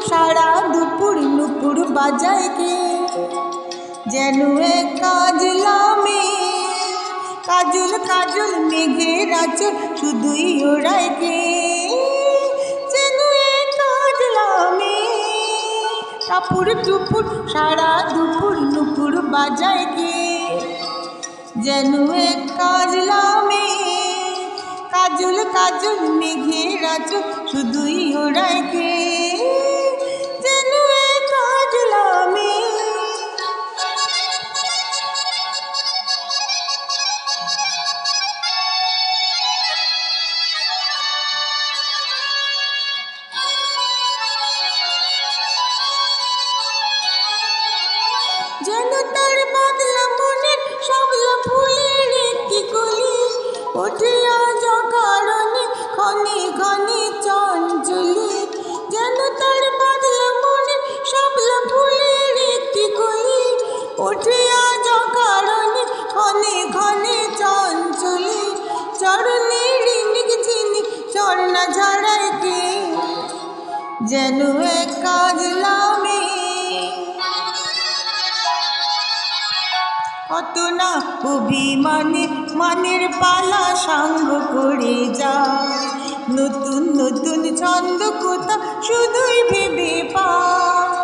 সারা দুপুর নুপুর বাজায় কে যেন এক কাজলা মেয়ে। কাজল কাজল মেঘের আঁচল শুধুই ওড়ায় কে যেন এক কাজলা মেয়ে। টাপুর টুপুর সারা দুপুর নুপুর বাজায় কে যেন এক কাজলা মেয়ে। কাজল কাজল মেঘের আঁচল শুধুই ওড়ায় কে যেন এক কাজলা মেয়ে। যেন তার বাদলা মনের সবলা ফুলের একটি কলি ওঠে আজ অকারণে ক্ষণে ক্ষণে চঞ্চলি। যেন তার বাদলা মনের সবলা ফুলের একটি কলি ওঠে আজ অকারণে ক্ষণে ক্ষণে চঞ্চলি। চরণে রিনিক ঝিনিক ঝর্ণা ঝরায় কে যেন এক কাজলা মেয়ে। কত না অভিমানে মানের পালা সাঙ্গ করে যায় নতুন নতুন ছন্দ কোথা শুধুই ভেবে পায়।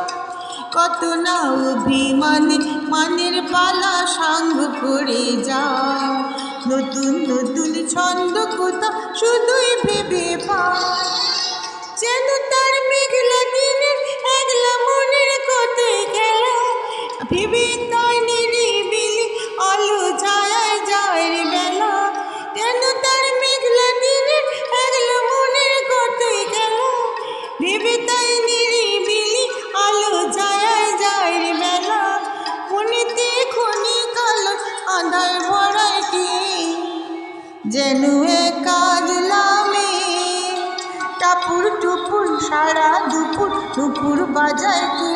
কত না অভিমানে মানের পালা সাঙ্গ করে যায় নতুন নতুন ছন্দ কোথা শুধুই ভেবে পায়। যেন তার মেঘলা দিনের একলা মনের কোথায় খেলা ভেবে তার নিরিবিলি আলো ছায়ায় যায় রে বেলা। যেন তার মেঘলা দিনের একলা মনের কোথায় খেলা ভেবে তাই নিরিবিলি আলো ছায়ায় যায় রে বেলা। মনেতে খনি কালো আঁধার ভরায় কে যেন এক কাজলা মেয়ে। টাপুর টুপুর সারা দুপুর দুপুর বাজায় কে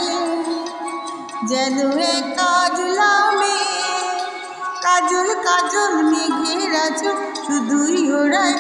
যেন এক কাজলা মেয়ে। কাজল কাজল মেঘের আঁচল শুধুই ওড়ায়